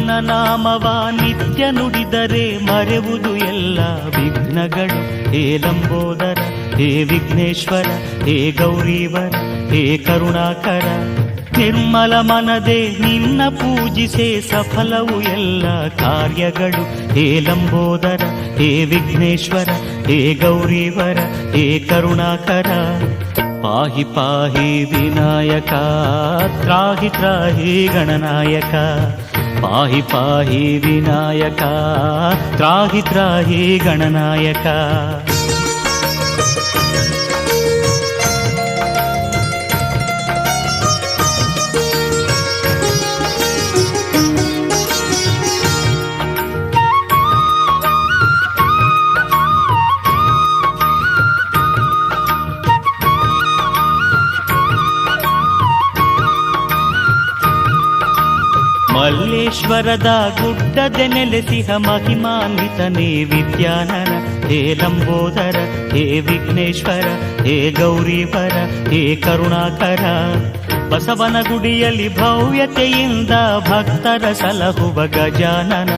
ನಿನ್ನ ನಾಮವ ನಿತ್ಯ ನುಡಿದರೆ ಮರೆವುದು ಎಲ್ಲ ವಿಘ್ನಗಳು. ಹೇ ಲಂಬೋದರ, ಹೇ ವಿಘ್ನೇಶ್ವರ, ಹೇ ಗೌರೀವರ, ಹೇ ಕರುಣಾಕರ. ನಿರ್ಮಲ ಮನದೆ ನಿನ್ನ ಪೂಜಿಸೆ ಸಫಲವು ಎಲ್ಲ ಕಾರ್ಯಗಳು. ಹೇ ಲಂಬೋದರ, ಹೇ ವಿಘ್ನೇಶ್ವರ, ಹೇ ಗೌರೀವರ, ಹೇ ಕರುಣಾಕರ. ಪಾಹಿ ಪಾಹಿ ವಿನಾಯಕ, ತ್ರಾಹಿ ತ್ರಾಹಿ ಗಣನಾಯಕ. ಪಾಹಿ ಪಾಹಿ ವಿನಾಯಕ, ತ್ರಾಹಿ ತ್ರಾಹಿ ಗಣನಾಯಕ. ಮಲ್ಲೇಶ್ವರದ ಗುಡ್ಡದೆ ನೆಲೆಸಿಹ ಮಹಿಮಾನ್ವಿತನೇ ವಿದ್ಯಾನನ. ಹೇ ಲಂಬೋದರ, ಹೇ ವಿಘ್ನೇಶ್ವರ, ಹೇ ಗೌರೀವರ, ಹೇ ಕರುಣಾಕರ. ಬಸವನ ಗುಡಿಯಲ್ಲಿ ಭವ್ಯತೆಯಿಂದ ಭಕ್ತರ ಸಲಹುವ ಗಜಾನನ.